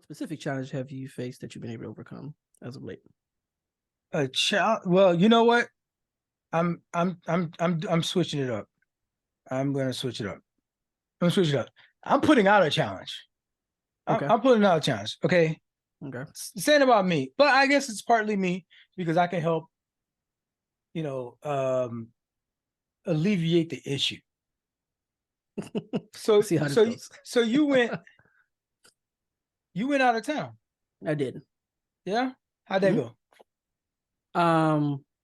specific challenge have you faced that you've been able to overcome as of late? A challenge. Well, you know what? I'm switching it up. I'm gonna switch it up. I'm switch it up. I'm putting out a challenge. Okay. I'm putting out a challenge. Okay. Okay. Saying about me, but I guess it's partly me because I can help, alleviate the issue. So, See how this so, goes. so you went out of town. I did. Yeah. How'd that go?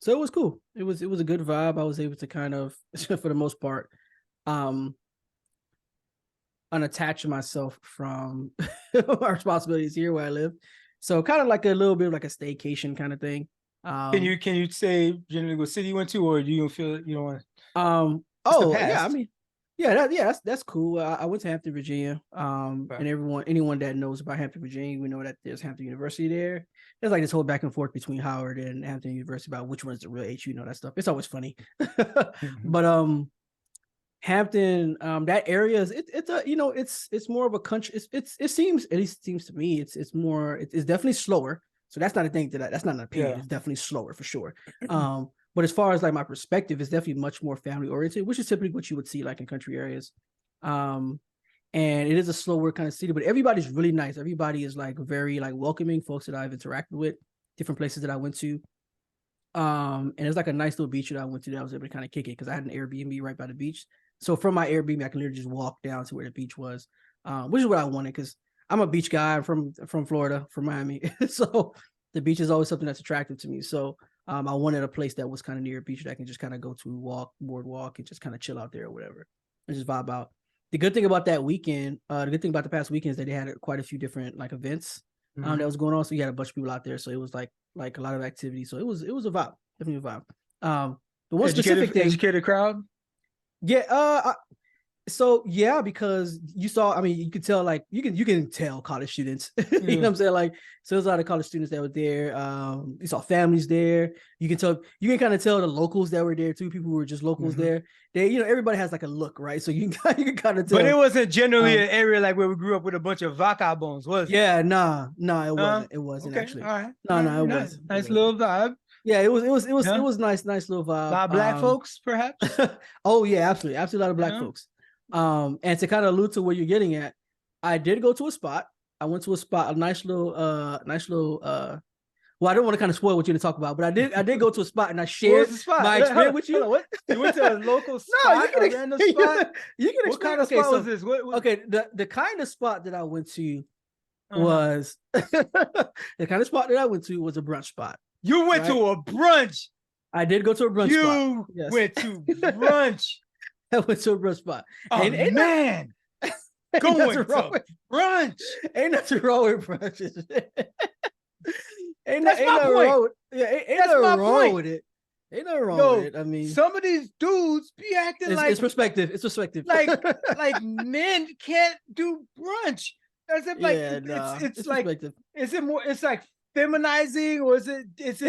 So it was cool. It was a good vibe. I was able to kind of, for the most part, unattach myself from my responsibilities here where I live. So kind of like a little bit of like a staycation kind of thing. Can you say generally what city you went to, or do you feel you don't want? Yeah, I mean, yeah, that's cool. I went to Hampton, Virginia. And anyone that knows about Hampton, Virginia, we know that there's Hampton University there. There's like this whole back and forth between Howard and Hampton University about which one's the real HU, that stuff. It's always funny. But Hampton, that area is it's more of a country. It seems, at least it seems to me, it's definitely slower. So that's not a thing that's not an opinion. Yeah. It's definitely slower for sure. But as far as like my perspective, it's definitely much more family oriented, which is typically what you would see like in country areas. And it is a slower kind of city, but everybody's really nice. Everybody is like very like welcoming. Folks that I've interacted with, different places that I went to. And it's like a nice little beach that I went to that I was able to kind of kick it because I had an Airbnb right by the beach. So from my Airbnb, I can literally just walk down to where the beach was, which is what I wanted because I'm a beach guy. I'm from Florida, from Miami. So the beach is always something that's attractive to me. So I wanted a place that was kind of near a beach that I can just kind of go to boardwalk and just kind of chill out there or whatever and just vibe out. The good thing about that weekend, the good thing about the past weekend is that they had quite a few different like events that was going on. So you had a bunch of people out there. So it was like a lot of activity. So it was a vibe, definitely a vibe. The one specific thing, educated crowd. Yeah, so yeah, because you saw, I mean, you could tell, like you can tell college students. You know what I'm saying? Like, so there's a lot of college students that were there. You saw families there. You can kind of tell the locals that were there too. People who were just locals there. They, everybody has like a look, right? So you can kind of tell. But it wasn't generally an area like where we grew up with a bunch of vagabonds, was it? Yeah, it wasn't. It wasn't okay, actually. All right. No, it wasn't. Nice little vibe. Yeah, it was nice little vibe. A lot of black folks, perhaps. Oh yeah, absolutely a lot of black folks. And to kind of allude to where you're getting at, I did go to a spot. I went to a spot, a nice little well, I don't want to kind of spoil what you're going to talk about, but I did go to a spot and I shared my experience with you. What? You went to a local spot, a random spot? You can what kind of spot was this? Okay, the kind of spot that I went to was the kind of spot that I went to was a brunch spot. You went to a brunch. I did go to a brunch spot. You went to brunch. I went to a brunch spot. Oh, man. Going to brunch. Ain't nothing wrong with brunches. Ain't That's my point. Ain't nothing wrong with it. Ain't nothing wrong with it. I mean, some of these dudes be acting like it's perspective. It's perspective. Like men can't do brunch. As if like it's like perspective. Is it more? It's like feminizing, or is it? It's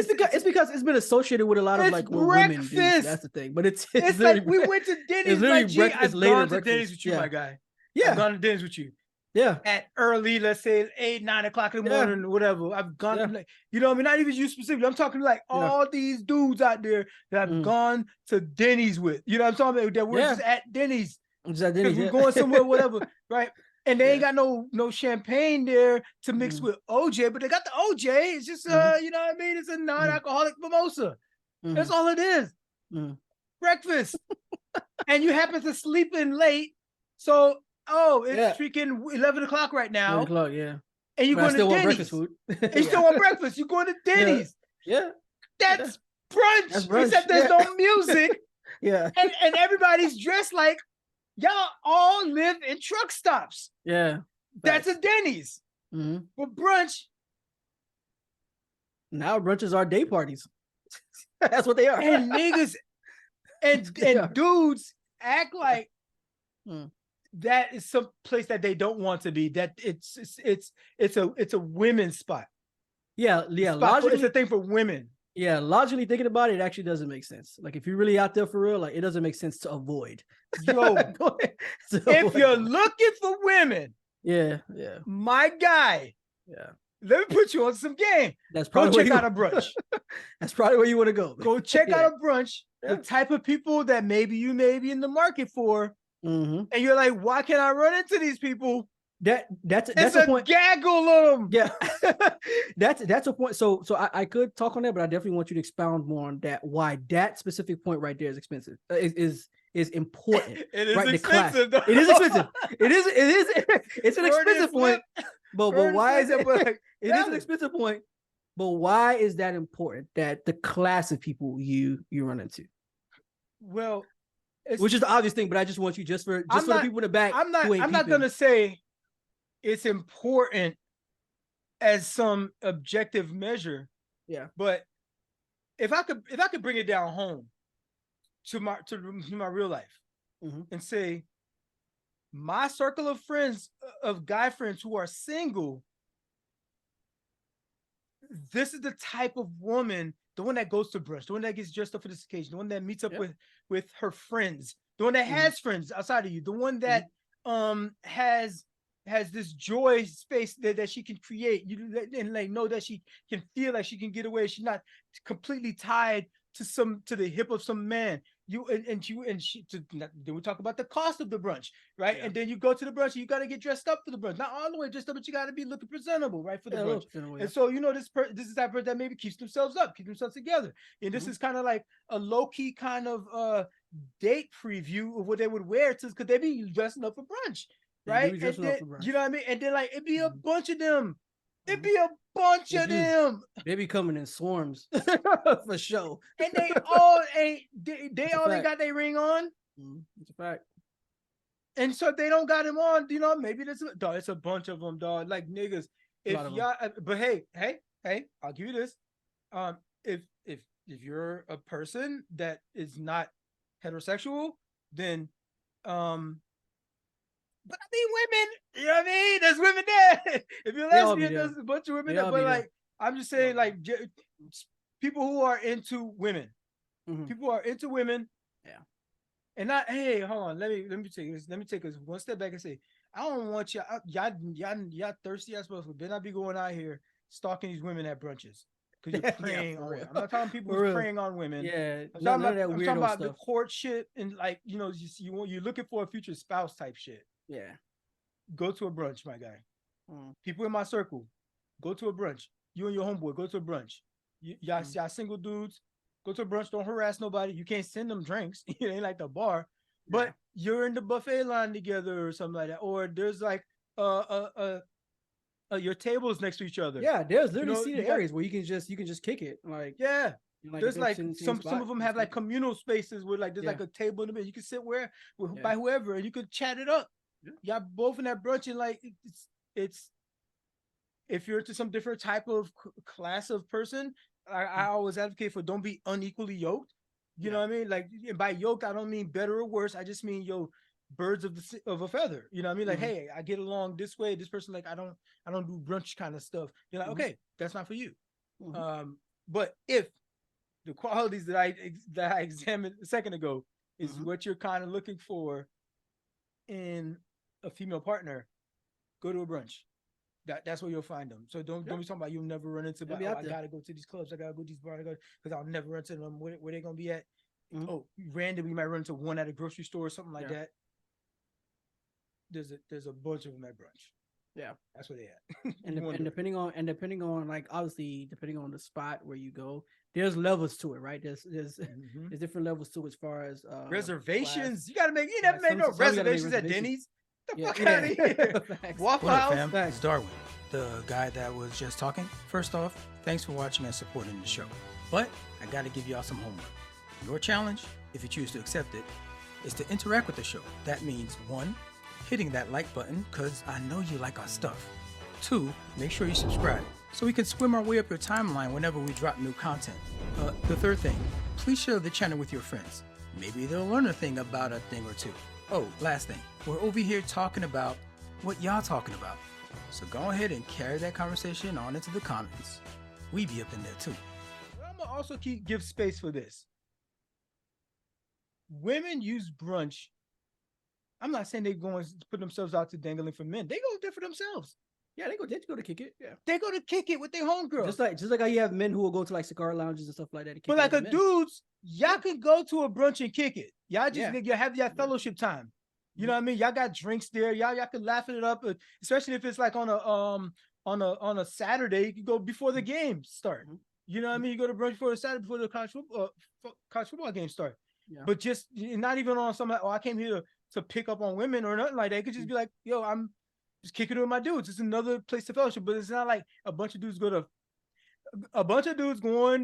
because it's been associated with a lot of like breakfast. Women do. That's the thing. But it's like we went to Denny's. I've gone to Denny's with you, my guy. Yeah, I've gone to Denny's with you. Yeah, at early, let's say 8, 9 o'clock in the morning, or whatever. I've gone to like, you know what I mean? Not even you specifically. I'm talking like all these dudes out there that I've gone to Denny's with. You know what I'm talking about? That we're just at Denny's. We're going somewhere, whatever, right? And they ain't got no champagne there to mix with OJ, but they got the OJ. It's just you know what I mean? It's a non-alcoholic mimosa. That's all it is. Breakfast. And you happen to sleep in late, so it's freaking 11 o'clock right now. 11 o'clock, yeah. And you're going to Denny's. Breakfast food. And you still want breakfast. You're going to Denny's. Yeah. That's brunch. That's brunch. Except there's no music. Yeah. And everybody's dressed like y'all all live in truck stops. Yeah. That's a Denny's. But brunch. Now brunches are day parties. That's what they are. And niggas and dudes act like that is some place that they don't want to be. That it's a women's spot. Yeah. It's a thing for women. Yeah, logically thinking about it, it actually doesn't make sense. Like if you're really out there for real, like it doesn't make sense to avoid. Yo, if you're looking for women, yeah, my guy, Yeah. Let me put you on some game. That's go probably check out a brunch. That's probably where you want to go. Go check Yeah. out a brunch. The type of people that maybe you may be in the market for, and you're like, why can't I run into these people? That's It's a point. Gaggle of them. Yeah, that's a point. So I could talk on that, but I definitely want you to expound more on that. Why that specific point right there is expensive. Is important. It is right? expensive. It is expensive. It's an expensive point. But why is it? Like, it is an expensive point. But why is that important? That the class of people you run into. Well, which is the obvious thing, but I just want you for the people in the back. I'm not gonna say it's important as some objective measure. Yeah. But if I could bring it down home to my real life and say my circle of friends, of guy friends who are single, this is the type of woman, the one that goes to brunch, the one that gets dressed up for this occasion, the one that meets up with her friends, the one that has friends outside of you, the one that has this joy space that she can create, and like know that she can feel like she can get away. She's not completely tied to the hip of some man. Then we talk about the cost of the brunch, right? Yeah. And then you go to the brunch and you got to get dressed up for the brunch. Not all the way dressed up, but you got to be looking presentable, right, for the brunch. And so this is that person that maybe keeps themselves up, keep themselves together. And this is kind of like a low-key kind of date preview of what they would wear because they be dressing up for brunch, right? And then, you know what I mean? And then like it'd be a bunch of them. It'd be a bunch of them. They be coming in swarms for sure. And they all ain't they all ain't got their ring on. It's a fact. And so if they don't got him on, maybe it's a bunch of them, dog. Like niggas. If y'all, but hey, I'll give you this. If you're a person that is not heterosexual, then but I mean women, you know what I mean? There's women there. If you're lesbian, there's a bunch of women there. But like, I'm just saying, like, people who are into women. People are into women. Yeah. And not, hey, hold on. Let me take this. Let me take this one step back and say, I don't want y'all thirsty ass folks. Better not be going out here stalking these women at brunches. Because you're preying on women. I'm not talking people who's preying on women. Yeah. I'm talking about the courtship and like, you're looking for a future spouse type shit. Yeah. Go to a brunch, my guy. People in my circle, go to a brunch. You and your homeboy, go to a brunch. Y'all single dudes, go to a brunch. Don't harass nobody. You can't send them drinks. It ain't like the bar. But you're in the buffet line together or something like that. Or there's like your tables next to each other. Yeah, there's literally seated areas where you can just kick it. Like there's like some of them have like communal spaces where like there's like a table in the middle. You can sit by whoever and you could chat it up. Y'all both in that brunch and like it's if you're into some different type of class of person, I always advocate for don't be unequally yoked. You know what I mean? Like by yoked, I don't mean better or worse. I just mean birds of a feather. You know what I mean? Like, hey, I get along this way. This person, like, I don't do brunch kind of stuff. You're like, okay, that's not for you. But if the qualities that I examined a second ago is what you're kind of looking for in a female partner, go to a brunch. That's where you'll find them. So don't be talking about you'll never run into. I gotta go to these clubs. I gotta go to these bars. Because I'll never run into them. Where they gonna be at? Oh, randomly you might run into one at a grocery store or something like that. There's a bunch of them at brunch. Yeah, that's where they at. and depending on like obviously depending on the spot where you go, there's levels to it, right? There's different levels to it as far as reservations. You never made no reservations at Denny's. The fuck out of here. Waffle House. It's Darwin, the guy that was just talking. First off, thanks for watching and supporting the show. But I gotta give y'all some homework. Your challenge, if you choose to accept it, is to interact with the show. That means 1, hitting that like button, because I know you like our stuff. 2, make sure you subscribe, so we can swim our way up your timeline whenever we drop new content. The third thing, please share the channel with your friends. Maybe they'll learn a thing about a thing or two. Oh, last thing, we're over here talking about what y'all talking about. So go ahead and carry that conversation on into the comments. We be up in there too. I'm gonna also give space for this. Women use brunch. I'm not saying they're going to put themselves out to dangling for men. They go there for themselves. Yeah, they go to kick it. Yeah, they go to kick it with their homegirl. Just like how you have men who will go to like cigar lounges and stuff like that. But like a dudes, y'all can go to a brunch and kick it. Y'all just you have your fellowship time. You know what I mean? Y'all got drinks there. Y'all can laugh it up, especially if it's like on a Saturday. You can go before the games start. You know what I mean? You go to brunch before the Saturday before the college football games start. Yeah. But just not even on some. I came here to pick up on women or nothing like that. It could just be like, yo, I'm just kicking it with my dudes. It's another place to fellowship, but it's not like a bunch of dudes going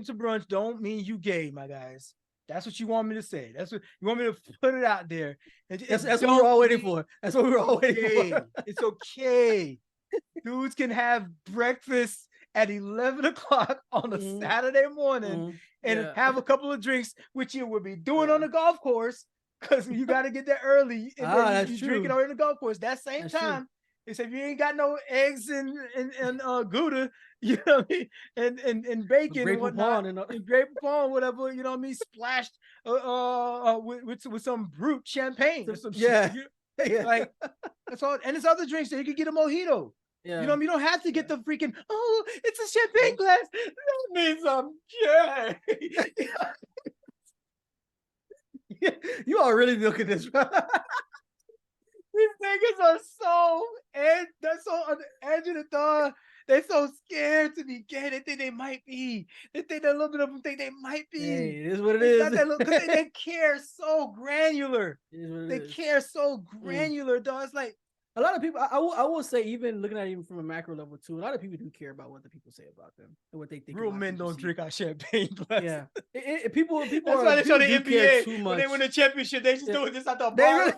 to brunch. Don't mean you gay, my guys. That's what you want me to say. That's what you want me to put it out there. That's what we're all waiting for. That's what we're all waiting for. It's okay. Dudes can have breakfast at 11 o'clock on a Saturday morning and have a couple of drinks, which you would be doing on the golf course because you got to get there early. And then you drinking on the golf course. That same time. Except you ain't got no eggs and Gouda, you know what I mean, and bacon and whatnot, and grape Poupon, whatever, you know what I mean, splashed with some brute champagne or some shit. Like that's all. And there's other drinks that you can get a mojito. Yeah. You know what I mean? You don't have to get the freaking it's a champagne glass. That means I'm gay. You are really milking this. These niggas are so they're so on the edge of the door. They're so scared to be gay. They think they might be. They think that a little bit of them think they might be. Hey, it is what it is. Because they care so granular. They care so granular, dog. It's like a lot of people. I will say, even looking at it even from a macro level too. A lot of people do care about what the people say about them and what they think. Real men don't drink our champagne glass. Yeah, people. That's why they show the NBA too much. When they win the championship. They just doing this at the bar.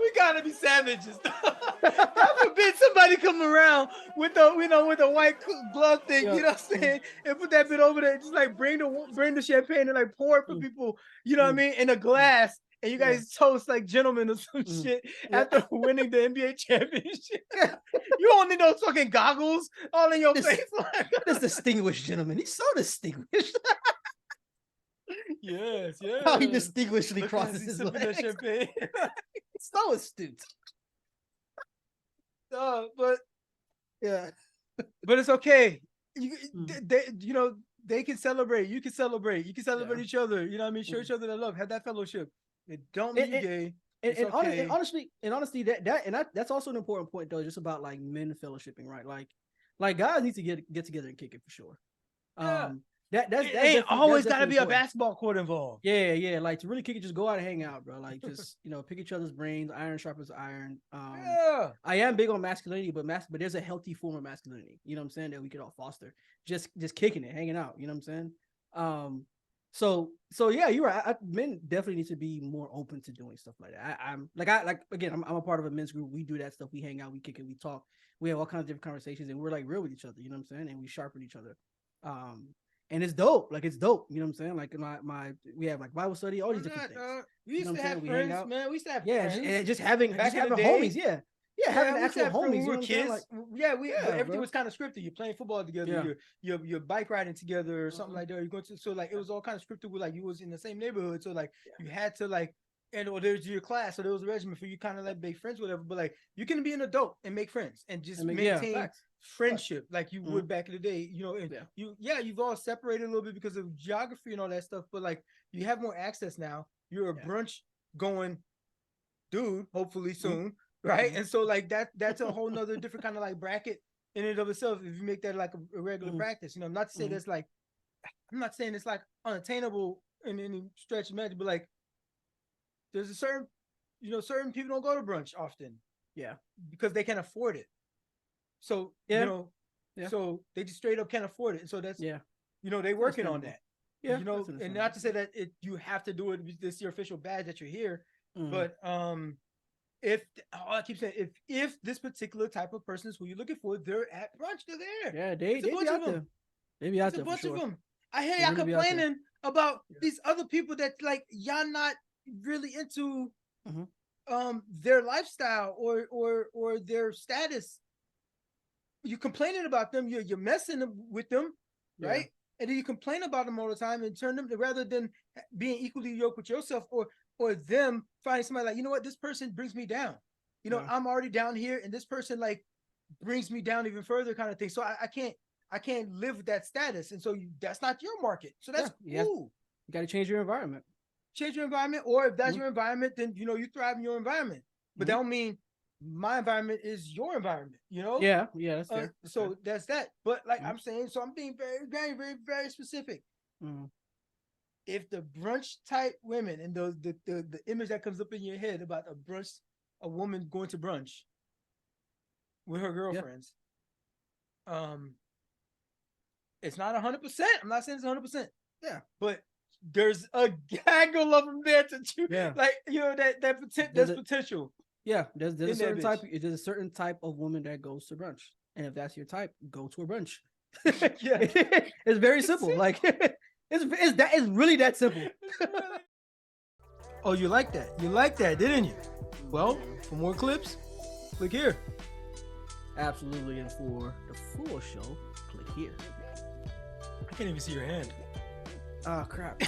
We gotta be savages. God forbid somebody come around with a white glove thing. You know what I'm saying? And put that bit over there. Just like bring the champagne and like pour it for people. You know what I mean? In a glass. And you guys toast like gentlemen or some shit after winning the NBA championship. You don't need those fucking goggles all in your face. This distinguished gentleman. He's so distinguished. Yes. How he distinguishedly crosses his legs. Champagne. So astute. But it's okay. They can celebrate. You can celebrate. You can celebrate each other. You know what I mean? Show each other the love. Have that fellowship. It don't mean gay. And honestly, that's also an important point though, just about like men fellowshipping, right? Like guys need to get together and kick it for sure. That ain't always got to be a basketball court involved. Yeah. Like to really kick it, just go out and hang out, bro. Like just pick each other's brains. Iron sharpens iron. I am big on masculinity, but there's a healthy form of masculinity. You know what I'm saying, that we could all foster. Just kicking it, hanging out. You know what I'm saying? So yeah, you're right. Men definitely need to be more open to doing stuff like that. I'm a part of a men's group. We do that stuff. We hang out, we kick it, we talk, we have all kinds of different conversations, and we're like real with each other. You know what I'm saying? And we sharpen each other. And it's dope. Like it's dope. You know what I'm saying? Like we have like Bible study, all these different things. We used to have friends, man. We used to have friends. And just having homies. Yeah, having actual homies. We were kids. Everything was kind of scripted. You're playing football together. You're bike riding together or something like that. You're going to it was all kind of scripted with like you was in the same neighborhood. So like you had to like or there's your class, so there was a regimen for you kind of like make friends, whatever. But like you can be an adult and make friends and just maintain friendship like you would back in the day. You know, and you've all separated a little bit because of geography and all that stuff. But like you have more access now. You're a brunch going dude, hopefully soon. Right. And so like that's a whole nother different kind of like bracket in and of itself. If you make that like a regular practice, not to say that's like, I'm not saying it's like unattainable in any stretch of magic, but like there's a certain people don't go to brunch often. Yeah. Because they can't afford it. So, so they just straight up can't afford it. And so that's, they working on that. Yeah. And not to say that you have to do it. This is your official badge that you're here. But, if I keep saying if this particular type of person is who you're looking for, they're at brunch, they're there. Yeah, they be out there. They be out there. A bunch of them. I hear y'all complaining about these other people that like y'all not really into their lifestyle or their status. You're complaining about them, you're messing with them, right? And then you complain about them all the time and turn them rather than being equally yoked with yourself or them finding somebody like, you know what, this person brings me down. I'm already down here, and this person like brings me down even further, kind of thing. So I can't live with that status, and so that's not your market. So that's cool. You got to change your environment. Change your environment, or if that's your environment, then you thrive in your environment. But that don't mean my environment is your environment. Yeah, that's fair. So that's that. But like I'm saying, so I'm being very, very, very, very specific. If the brunch type women and the image that comes up in your head about a woman going to brunch with her girlfriends, it's not 100%. I'm not saying it's 100%. Yeah, but there's a gaggle of them there to choose. Yeah, like there's potential. Yeah, there's a certain type. There's a certain type of woman that goes to brunch, and if that's your type, go to a brunch. Yeah, it's very simple. Like it's really that simple. Oh, you like that? You like that, didn't you? Well, for more clips, click here. Absolutely, and for the full show, click here. I can't even see your hand. Oh crap.